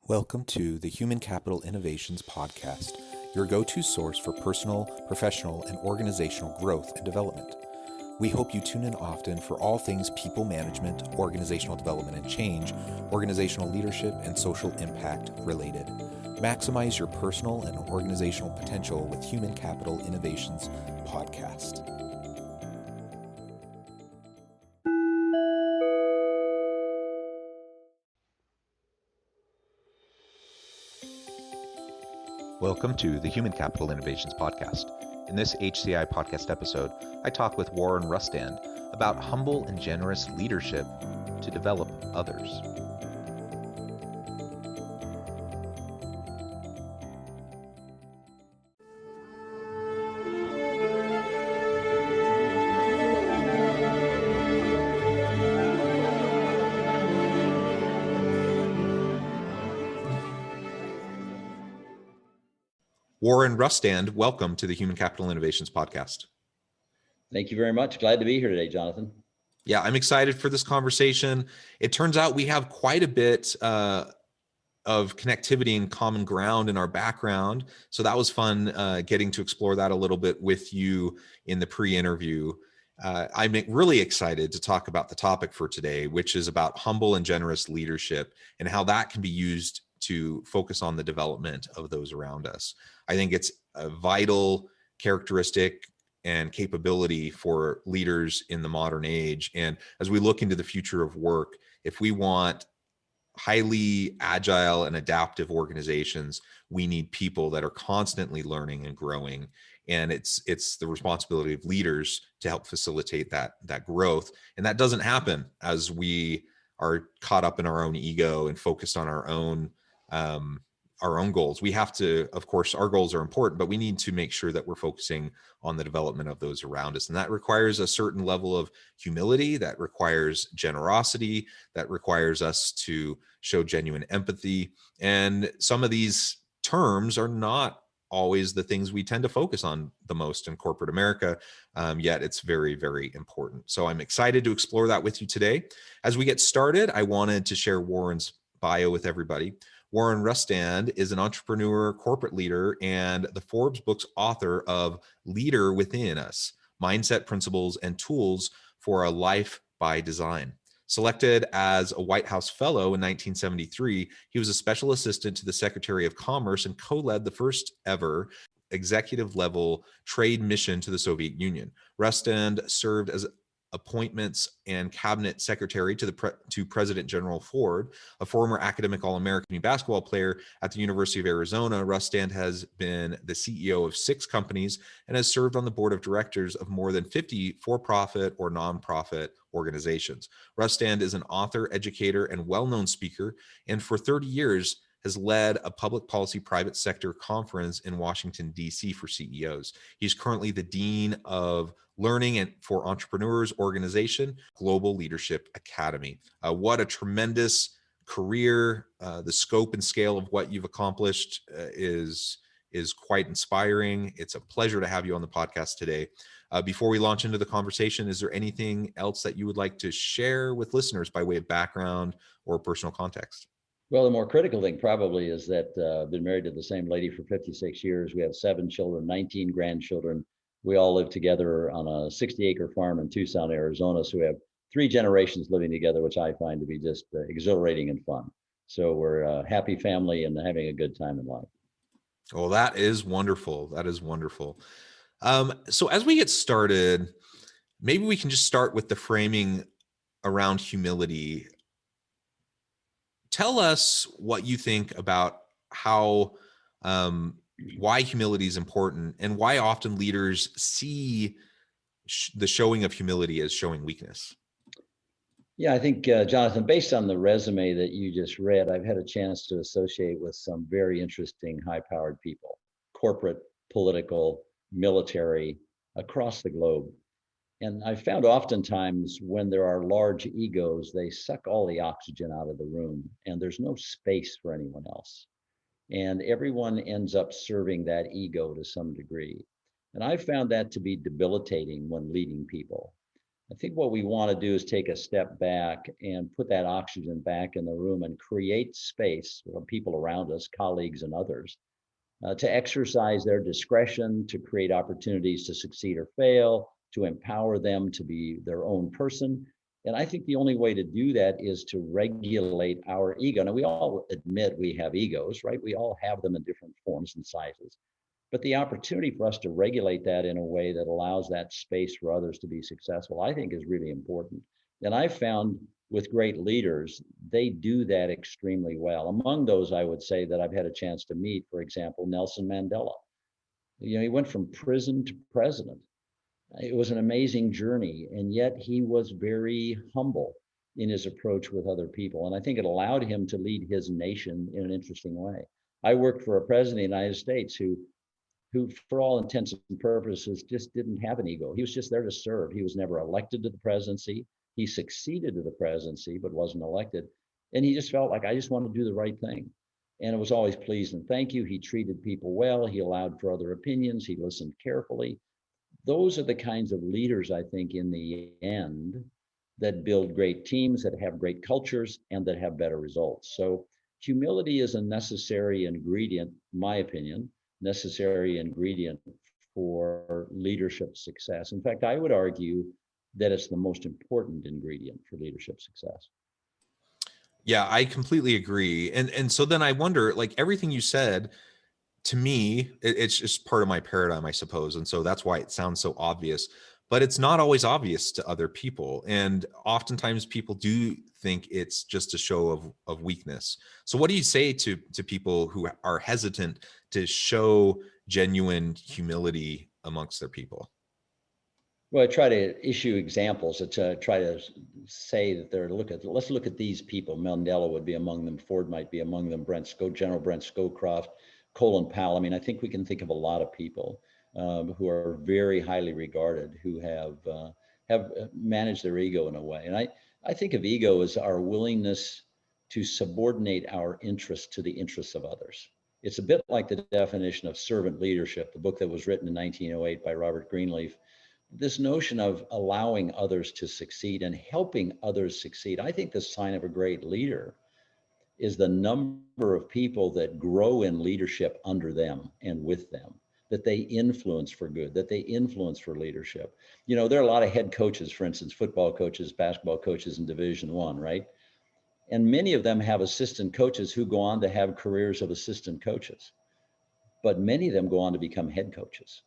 Welcome to the Human Capital Innovations Podcast, your go-to source for personal, professional, and organizational growth and development. We hope you tune in often for all things people management, organizational development and change, organizational leadership, and social impact related. Maximize your personal and organizational potential with Human Capital Innovations Podcast. Welcome to the Human Capital Innovations Podcast. In this HCI podcast episode, I talk with Warren Rustand about humble and generous leadership to develop others. Warren Rustand, welcome to the Human Capital Innovations Podcast. Thank you very much. Glad to be here today, Jonathan. Yeah, I'm excited for this conversation. It turns out we have quite a bit of connectivity and common ground in our background. So that was fun getting to explore that a little bit with you in the pre-interview. I'm really excited to talk about the topic for today, which is about humble and generous leadership and how that can be used to focus on the development of those around us. I think it's a vital characteristic and capability for leaders in the modern age. And as we look into the future of work, if we want highly agile and adaptive organizations, we need people that are constantly learning and growing. And it's the responsibility of leaders to help facilitate that growth. And that doesn't happen as we are caught up in our own ego and focused on our own goals. We have to, of course, our goals are important, but we need to make sure that we're focusing on the development of those around us. And that requires a certain level of humility, that requires generosity, that requires us to show genuine empathy. And some of these terms are not always the things we tend to focus on the most in corporate America, yet it's very, very important. So I'm excited to explore that with you today. As we get started, I wanted to share Warren's bio with everybody. Warren Rustand is an entrepreneur, corporate leader, and the Forbes Books author of Leader Within Us, Mindset Principles and Tools for a Life by Design. Selected as a White House Fellow in 1973, he was a special assistant to the Secretary of Commerce and co-led the first ever executive level trade mission to the Soviet Union. Rustand served as appointments and cabinet secretary to President General Ford, a former academic All-American basketball player at the University of Arizona. Rustand has been the CEO of 6 companies and has served on the board of directors of more than 50 for-profit or nonprofit organizations. Rustand is an author, educator, and well-known speaker, and for 30 years has led a public policy private sector conference in Washington, D.C. for CEOs. He's currently the Dean of Learning and for Entrepreneurs Organization, Global Leadership Academy. What a tremendous career. The scope and scale of what you've accomplished is quite inspiring. It's a pleasure to have you on the podcast today. Before we launch into the conversation, is there anything else that you would like to share with listeners by way of background or personal context? Well, the more critical thing probably is that I've been married to the same lady for 56 years. We have 7 children, 19 grandchildren. We all live together on a 60-acre farm in Tucson, Arizona. So we have 3 generations living together, which I find to be just exhilarating and fun. So we're a happy family and having a good time in life. Well, that is wonderful. That is wonderful. So as we get started, maybe we can just start with the framing around humility. Tell us what you think about how, why humility is important and why often leaders see the showing of humility as showing weakness. Yeah, I think, Jonathan, based on the resume that you just read, I've had a chance to associate with some very interesting high-powered people, corporate, political, military, across the globe. And I found oftentimes when there are large egos, they suck all the oxygen out of the room and there's no space for anyone else. And everyone ends up serving that ego to some degree. And I found that to be debilitating when leading people. I think what we want to do is take a step back and put that oxygen back in the room and create space for people around us, colleagues and others, to exercise their discretion, to create opportunities to succeed or fail, to empower them to be their own person. And I think the only way to do that is to regulate our ego. Now, we all admit we have egos, right? We all have them in different forms and sizes. But the opportunity for us to regulate that in a way that allows that space for others to be successful, I think is really important. And I've found with great leaders, they do that extremely well. Among those, I would say that I've had a chance to meet, for example, Nelson Mandela. He went from prison to president. It was an amazing journey, and yet he was very humble in his approach with other people. And I think it allowed him to lead his nation in an interesting way. I worked for a president of the United States who, for all intents and purposes, just didn't have an ego. He was just there to serve. He was never elected to the presidency. He succeeded to the presidency, but wasn't elected. And he just felt like, I just want to do the right thing. And it was always please and thank you. He treated people well. He allowed for other opinions. He listened carefully. Those are the kinds of leaders, I think, in the end, that build great teams, that have great cultures, and that have better results. So humility is a necessary ingredient, in my opinion, necessary ingredient for leadership success. In fact, I would argue that it's the most important ingredient for leadership success. Yeah, I completely agree. And so then I wonder, like everything you said, to me, it's just part of my paradigm, I suppose. And so that's why it sounds so obvious, but it's not always obvious to other people. And oftentimes people do think it's just a show of weakness. So what do you say to people who are hesitant to show genuine humility amongst their people? Well, I try to issue examples to try to say that let's look at these people. Mandela would be among them. Ford might be among them. General Brent Scowcroft, Colin Powell. I mean, I think we can think of a lot of people who are very highly regarded, who have managed their ego in a way. And I think of ego as our willingness to subordinate our interests to the interests of others. It's a bit like the definition of servant leadership, the book that was written in 1908 by Robert Greenleaf. This notion of allowing others to succeed and helping others succeed. I think the sign of a great leader is the number of people that grow in leadership under them and with them, that they influence for good, that they influence for leadership. There are a lot of head coaches, for instance, football coaches, basketball coaches in Division I, right? And many of them have assistant coaches who go on to have careers of assistant coaches, but many of them go on to become head coaches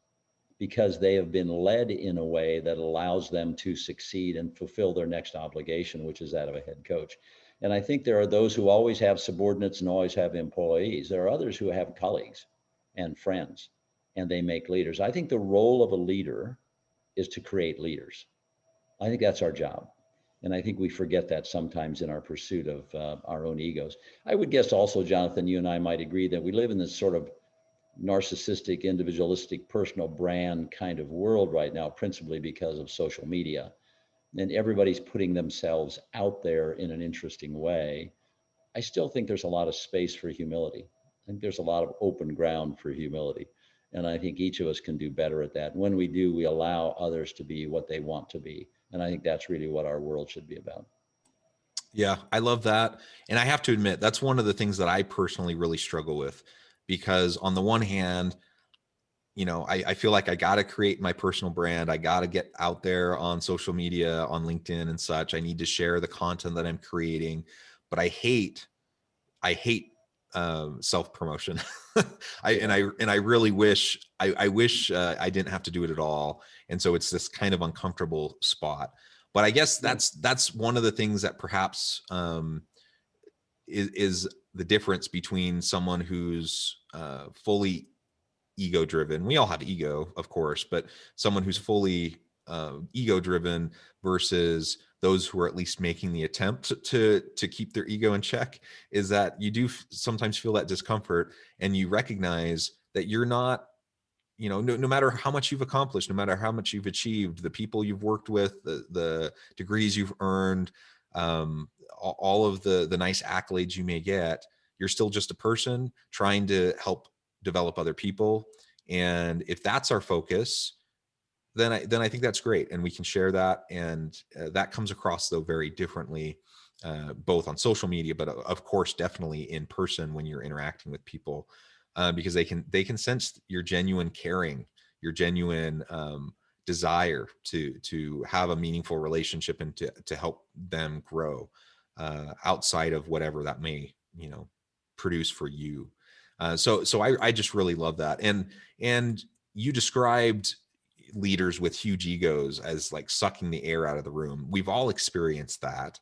because they have been led in a way that allows them to succeed and fulfill their next obligation, which is that of a head coach. And I think there are those who always have subordinates and always have employees. There are others who have colleagues and friends, and they make leaders. I think the role of a leader is to create leaders. I think that's our job. And I think we forget that sometimes in our pursuit of our own egos. I would guess also, Jonathan, you and I might agree that we live in this sort of narcissistic, individualistic, personal brand kind of world right now, principally because of social media. And everybody's putting themselves out there in an interesting way. I still think there's a lot of space for humility. I think there's a lot of open ground for humility. And I think each of us can do better at that. And when we do, we allow others to be what they want to be. And I think that's really what our world should be about. Yeah, I love that. And I have to admit, that's one of the things that I personally really struggle with, because on the one hand, I feel like I got to create my personal brand. I got to get out there on social media, on LinkedIn and such. I need to share the content that I'm creating, but I hate self promotion. I really wish I wish I didn't have to do it at all. And so it's this kind of uncomfortable spot. But I guess that's one of the things that perhaps is the difference between someone who's fully ego driven. We all have ego, of course, but someone who's fully ego driven versus those who are at least making the attempt to keep their ego in check, is that you do sometimes feel that discomfort, and you recognize that you're not, no matter how much you've accomplished, no matter how much you've achieved, the people you've worked with, the degrees you've earned, all of the nice accolades you may get, you're still just a person trying to help develop other people. And if that's our focus, then I think that's great, and we can share that. And that comes across though very differently, both on social media, but of course, definitely in person when you're interacting with people, because they can sense your genuine caring, your genuine desire to have a meaningful relationship and to help them grow outside of whatever that may produce for you. So I just really love that. And you described leaders with huge egos as like sucking the air out of the room. We've all experienced that.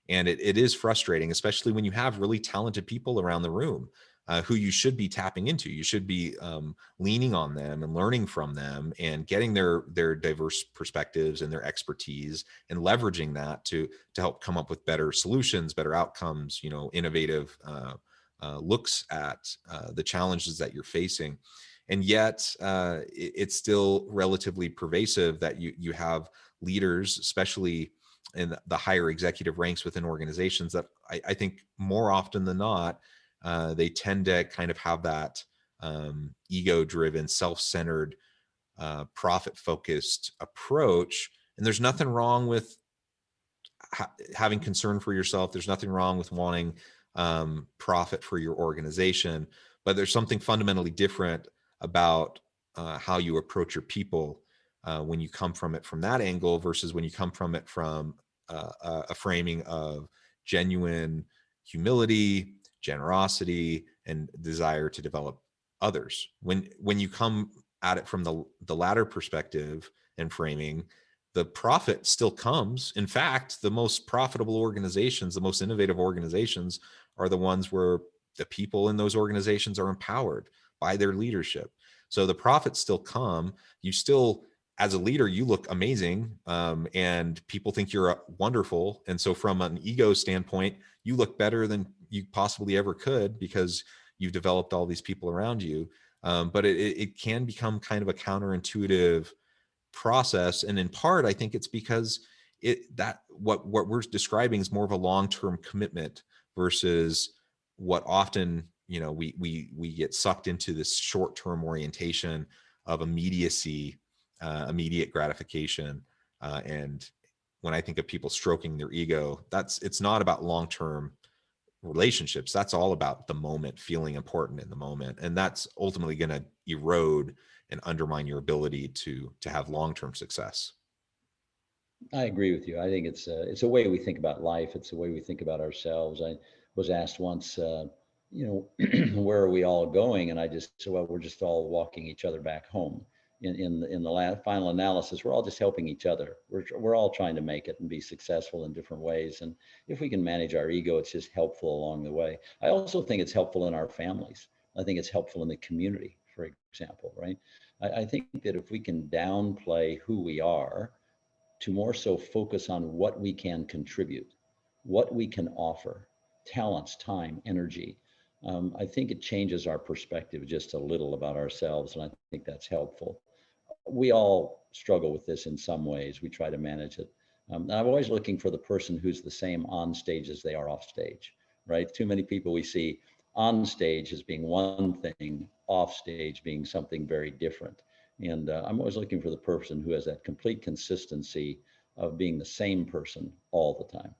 And it is frustrating, especially when you have really talented people around the room who you should be tapping into. You should be leaning on them and learning from them and getting their diverse perspectives and their expertise and leveraging that to help come up with better solutions, better outcomes, innovative looks at the challenges that you're facing. And yet it's still relatively pervasive that you have leaders, especially in the higher executive ranks within organizations, that I think more often than not, they tend to kind of have that ego-driven, self-centered, profit-focused approach. And there's nothing wrong with having concern for yourself. There's nothing wrong with wanting profit for your organization, but there's something fundamentally different about how you approach your people when you come from it from that angle versus when you come from it from a framing of genuine humility, generosity, and desire to develop others. When you come at it from the latter perspective and framing, the profit still comes. In fact, the most profitable organizations, the most innovative organizations are the ones where the people in those organizations are empowered by their leadership. So the profits still come. You still, as a leader, you look amazing, and people think you're wonderful. And so from an ego standpoint, you look better than you possibly ever could because you've developed all these people around you. But it can become kind of a counterintuitive process. And in part, I think it's because what we're describing is more of a long-term commitment versus what often, we get sucked into this short-term orientation of immediacy, immediate gratification. And when I think of people stroking their ego, it's not about long-term relationships. That's all about the moment, feeling important in the moment. And that's ultimately going to erode and undermine your ability to have long-term success. I agree with you. I think it's a way we think about life. It's a way we think about ourselves. I was asked once, where are we all going? And I just said, well, we're just all walking each other back home. In the final analysis, we're all just helping each other. We're all trying to make it and be successful in different ways. And if we can manage our ego, it's just helpful along the way. I also think it's helpful in our families. I think it's helpful in the community, for example, right? I think that if we can downplay who we are to more so focus on what we can contribute, what we can offer, talents, time, energy, I think it changes our perspective just a little about ourselves. And I think that's helpful. We all struggle with this in some ways. We try to manage it. And I'm always looking for the person who's the same on stage as they are off stage, right? Too many people we see on stage as being one thing, off stage being something very different. And I'm always looking for the person who has that complete consistency of being the same person all the time.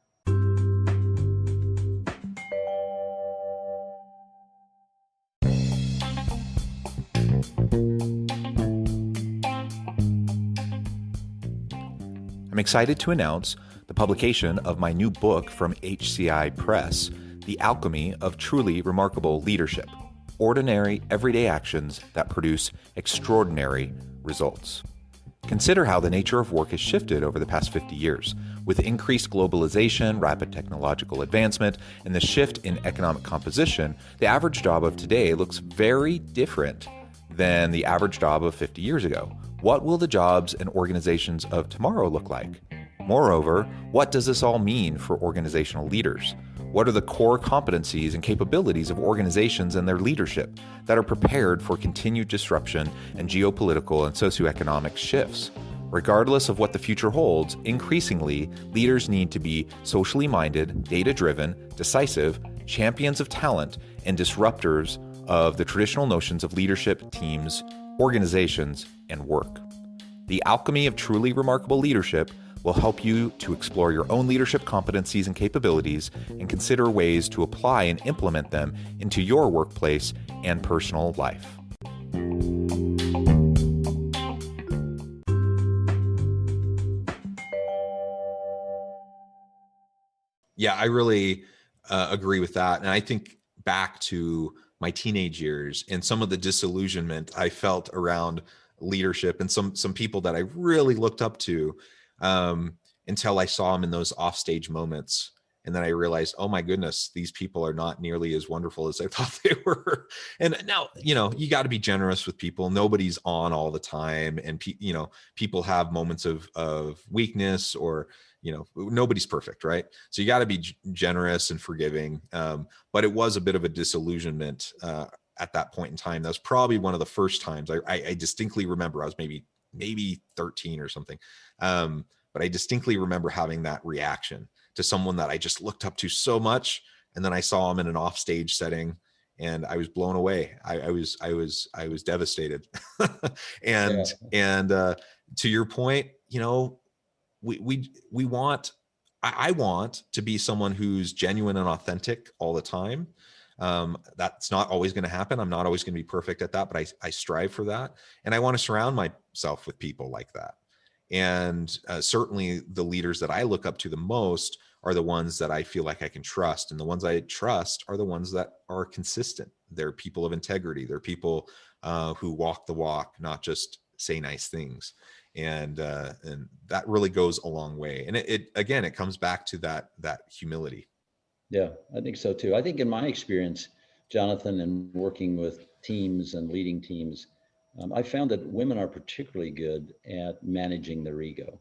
I'm excited to announce the publication of my new book from HCI Press, The Alchemy of Truly Remarkable Leadership: Ordinary, Everyday Actions that Produce Extraordinary Results. Consider how the nature of work has shifted over the past 50 years. With increased globalization, rapid technological advancement, and the shift in economic composition, the average job of today looks very different than the average job of 50 years ago. What will the jobs and organizations of tomorrow look like? Moreover, what does this all mean for organizational leaders? What are the core competencies and capabilities of organizations and their leadership that are prepared for continued disruption and geopolitical and socioeconomic shifts? Regardless of what the future holds, increasingly, leaders need to be socially minded, data-driven, decisive, champions of talent, and disruptors of the traditional notions of leadership, teams, organizations, and work. The Alchemy of Truly Remarkable Leadership will help you to explore your own leadership competencies and capabilities and consider ways to apply and implement them into your workplace and personal life. Yeah, I really agree with that. And I think back to my teenage years and some of the disillusionment I felt around leadership and some people that I really looked up to, until I saw them in those offstage moments. And then I realized, oh my goodness, these people are not nearly as wonderful as I thought they were. And now, you got to be generous with people. Nobody's on all the time. And, people have moments of weakness, or, nobody's perfect, right? So you got to be generous and forgiving. But it was a bit of a disillusionment at that point in time. That was probably one of the first times I distinctly remember. I was maybe 13 or something. But I distinctly remember having that reaction to someone that I just looked up to so much. And then I saw him in an offstage setting and I was blown away. I was devastated. and, to your point, we want, I want to be someone who's genuine and authentic all the time. That's not always going to happen. I'm not always going to be perfect at that, but I strive for that. And I want to surround myself with people like that. And certainly the leaders that I look up to the most are the ones that I feel like I can trust. And the ones I trust are the ones that are consistent. They're people of integrity. They're people who walk the walk, not just say nice things. And that really goes a long way. And it comes back to that humility. Yeah, I think so too. I think in my experience, Jonathan, in working with teams and leading teams, I found that women are particularly good at managing their ego.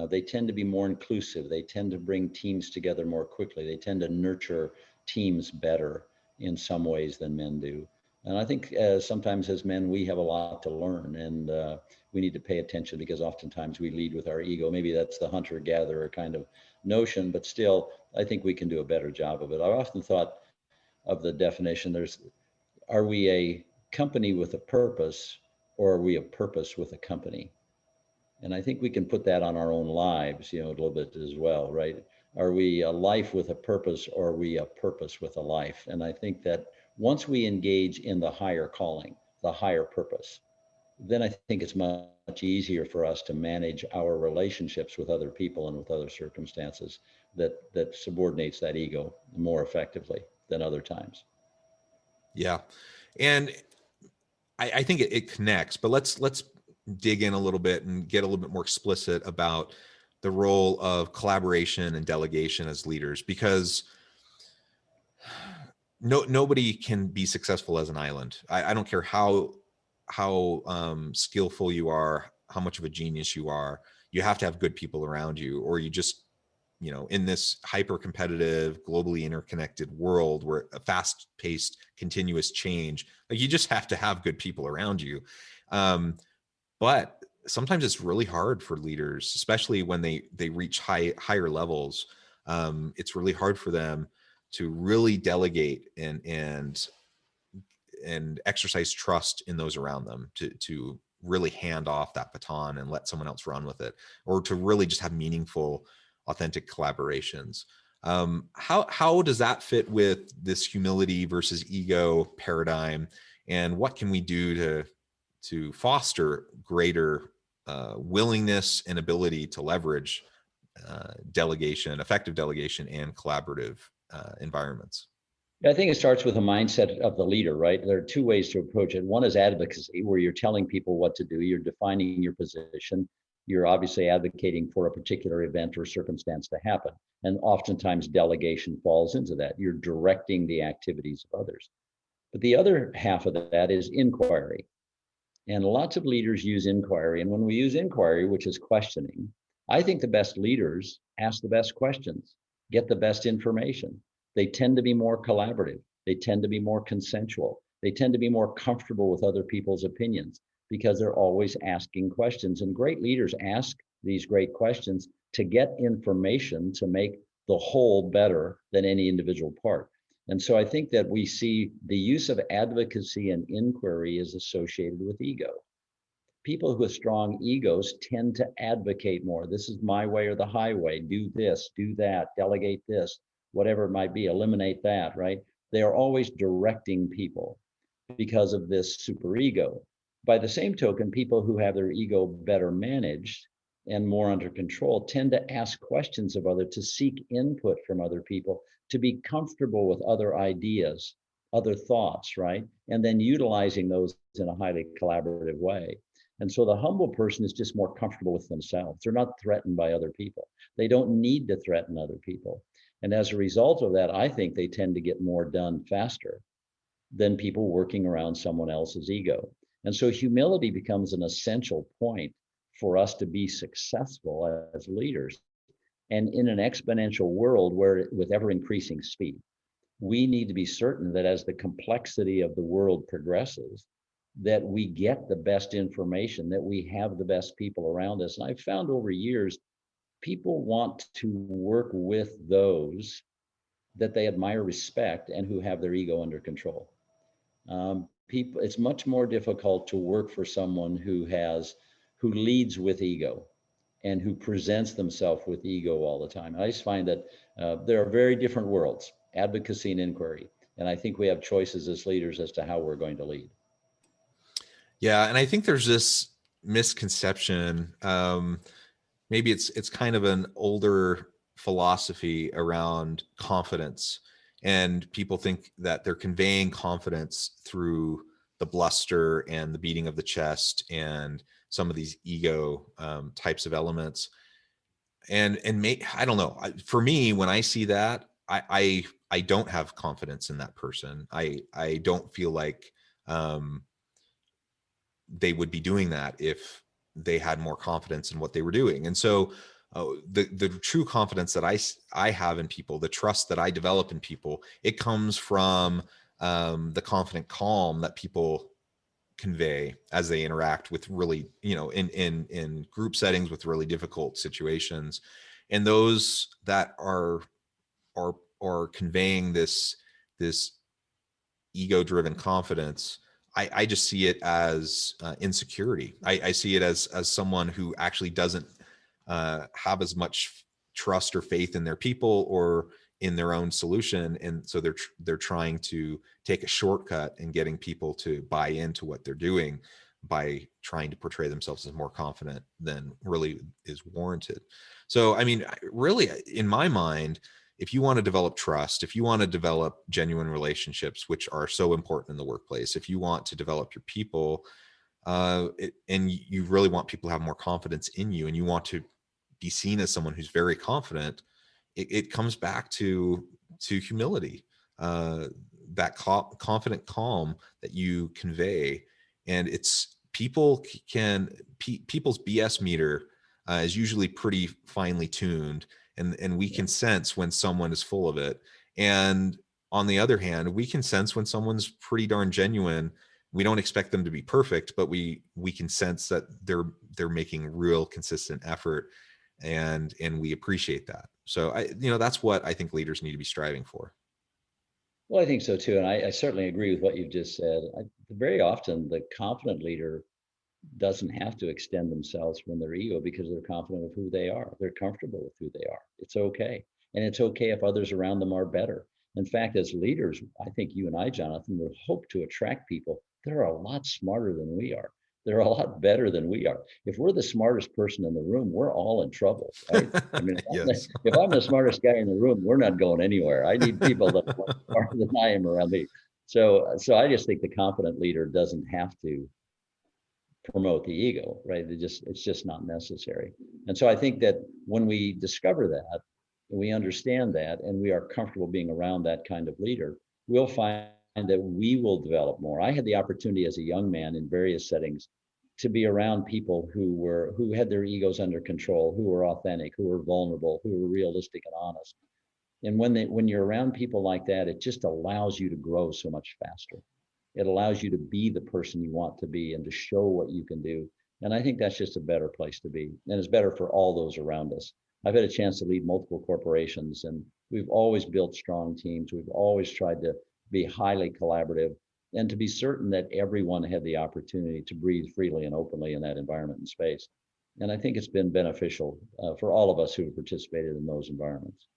They tend to be more inclusive. They tend to bring teams together more quickly. They tend to nurture teams better in some ways than men do. And I think sometimes as men, we have a lot to learn, and we need to pay attention, because oftentimes we lead with our ego. Maybe that's the hunter-gatherer kind of notion, but still, I think we can do a better job of it. I've often thought of the definition, are we a company with a purpose, or are we a purpose with a company? And I think we can put that on our own lives, a little bit as well, right? Are we a life with a purpose, or are we a purpose with a life? And I think that once we engage in the higher calling, the higher purpose, then I think it's much easier for us to manage our relationships with other people and with other circumstances that subordinates that ego more effectively than other times. Yeah. And I think it connects, but let's dig in a little bit and get a little bit more explicit about the role of collaboration and delegation as leaders, because nobody can be successful as an island. I don't care how skillful you are, how much of a genius you are. You have to have good people around you, or you just, in this hyper competitive, globally interconnected world where a fast paced, continuous change, like you just have to have good people around you. But sometimes it's really hard for leaders, especially when they reach higher levels. It's really hard for them to really delegate and exercise trust in those around them, to really hand off that baton and let someone else run with it, or to really just have meaningful, authentic collaborations. How does that fit with this humility versus ego paradigm? And what can we do to foster greater willingness and ability to leverage delegation, effective delegation, and collaborative environments? I think it starts with a mindset of the leader, right? There are two ways to approach it. One is advocacy, where you're telling people what to do, you're defining your position, you're obviously advocating for a particular event or circumstance to happen. And oftentimes delegation falls into that. You're directing the activities of others. But the other half of that is inquiry. And lots of leaders use inquiry. And when we use inquiry, which is questioning, I think the best leaders ask the best questions, get the best information. They tend to be more collaborative. They tend to be more consensual. They tend to be more comfortable with other people's opinions because they're always asking questions. And great leaders ask these great questions to get information to make the whole better than any individual part. And so I think that we see the use of advocacy and inquiry is associated with ego. People with strong egos tend to advocate more. This is my way or the highway. Do this, do that, delegate this, whatever it might be, eliminate that, right? They are always directing people because of this superego. By the same token, people who have their ego better managed and more under control tend to ask questions of others, to seek input from other people, to be comfortable with other ideas, other thoughts, right? And then utilizing those in a highly collaborative way. And so the humble person is just more comfortable with themselves. They're not threatened by other people. They don't need to threaten other people. And as a result of that, I think they tend to get more done faster than people working around someone else's ego. And so humility becomes an essential point for us to be successful as leaders. And in an exponential world where with ever increasing speed, we need to be certain that as the complexity of the world progresses, that we get the best information, that we have the best people around us. And I've found over years, people want to work with those that they admire, respect, and who have their ego under control. People, it's much more difficult to work for someone who leads with ego and who presents themselves with ego all the time. I just find that there are very different worlds, advocacy and inquiry. And I think we have choices as leaders as to how we're going to lead. Yeah, and I think there's this misconception. Maybe it's kind of an older philosophy around confidence, and people think that they're conveying confidence through the bluster and the beating of the chest and some of these ego types of elements. And I don't know. For me, when I see that, I don't have confidence in that person. I don't feel like they would be doing that if they had more confidence in what they were doing. And so the true confidence that I have in people, the trust that I develop in people, it comes from the confident calm that people convey as they interact with really, in group settings with really difficult situations. And those that are conveying this ego-driven confidence, I just see it as insecurity. I see it as someone who actually doesn't have as much trust or faith in their people or in their own solution, and so they're trying to take a shortcut in getting people to buy into what they're doing by trying to portray themselves as more confident than really is warranted. So, I mean, really, in my mind, if you want to develop trust, if you want to develop genuine relationships, which are so important in the workplace, if you want to develop your people, and you really want people to have more confidence in you, and you want to be seen as someone who's very confident, it comes back to humility, that confident calm that you convey. And it's people's BS meter is usually pretty finely tuned. And we can sense when someone is full of it. And on the other hand, we can sense when someone's pretty darn genuine. We don't expect them to be perfect, but we can sense that they're making real consistent effort, and we appreciate that. So that's what I think leaders need to be striving for. Well, I think so too. And I certainly agree with what you've just said. Very often the confident leader doesn't have to extend themselves from their ego because they're confident of who they are. They're comfortable with who they are. It's okay. And it's okay if others around them are better. In fact, as leaders, I think you and I, Jonathan, would hope to attract people that are a lot smarter than we are. They're a lot better than we are. If we're the smartest person in the room, we're all in trouble, right? I mean, Yes. if I'm the smartest guy in the room, we're not going anywhere. I need people that are smarter than I am around me. So I just think the confident leader doesn't have to promote the ego, right? It's just not necessary. And so I think that when we discover that, and we understand that, and we are comfortable being around that kind of leader, we'll find that we will develop more. I had the opportunity as a young man in various settings to be around people who had their egos under control, who were authentic, who were vulnerable, who were realistic and honest. And when you're around people like that, it just allows you to grow so much faster. It allows you to be the person you want to be and to show what you can do. And I think that's just a better place to be. And it's better for all those around us. I've had a chance to lead multiple corporations, and we've always built strong teams. We've always tried to be highly collaborative. and to be certain that everyone had the opportunity to breathe freely and openly in that environment and space. And I think it's been beneficial for all of us who have participated in those environments.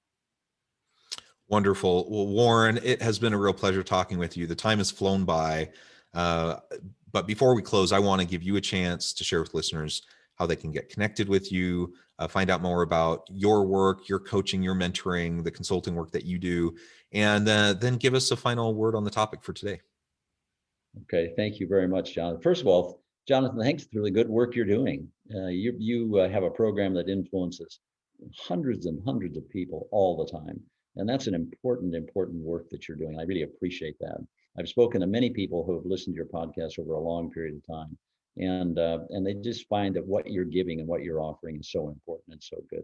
Wonderful. Well, Warren, it has been a real pleasure talking with you. The time has flown by. But before we close, I want to give you a chance to share with listeners how they can get connected with you, find out more about your work, your coaching, your mentoring, the consulting work that you do, and then give us a final word on the topic for today. Okay, thank you very much, Jonathan. First of all, Jonathan, thanks for the good work you're doing. You have a program that influences hundreds and hundreds of people all the time. And that's an important work that you're doing. I really appreciate that. I've spoken to many people who have listened to your podcast over a long period of time. And they just find that what you're giving and what you're offering is so important and so good.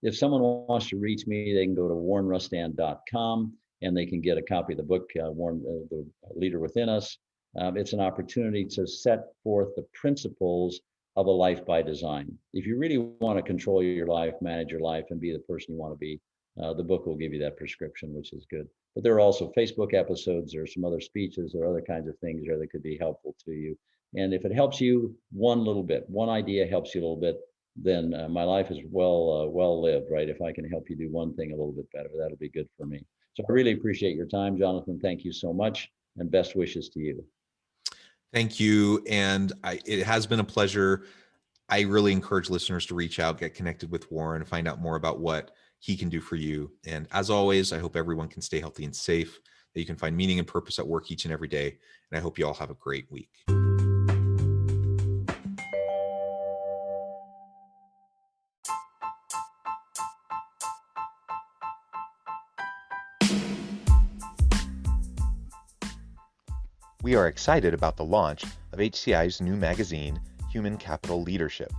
If someone wants to reach me, they can go to warrenrustand.com and they can get a copy of the book, Warren, The Leader Within Us. It's an opportunity to set forth the principles of a life by design. If you really want to control your life, manage your life, and be the person you want to be, the book will give you that prescription, which is good. But there are also Facebook episodes, there are some other speeches, or other kinds of things there that could be helpful to you. And if it helps you one little bit, one idea helps you a little bit, then my life is well lived, right? If I can help you do one thing a little bit better, that'll be good for me. So I really appreciate your time, Jonathan. Thank you so much, and best wishes to you. Thank you. And it has been a pleasure. I really encourage listeners to reach out, get connected with Warren, find out more about what he can do for you. And as always, I hope everyone can stay healthy and safe, that you can find meaning and purpose at work each and every day. And I hope you all have a great week. We are excited about the launch of HCI's new magazine, Human Capital Leadership.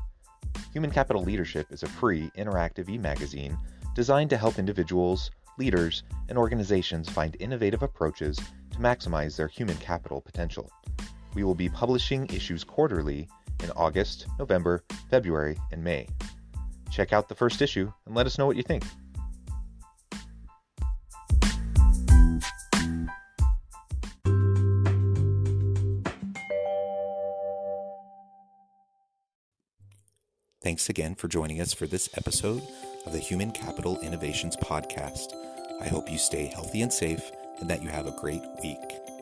Human Capital Leadership is a free, interactive e-magazine designed to help individuals, leaders, and organizations find innovative approaches to maximize their human capital potential. We will be publishing issues quarterly in August, November, February, and May. Check out the first issue and let us know what you think. Thanks again for joining us for this episode of the Human Capital Innovations Podcast. I hope you stay healthy and safe and that you have a great week.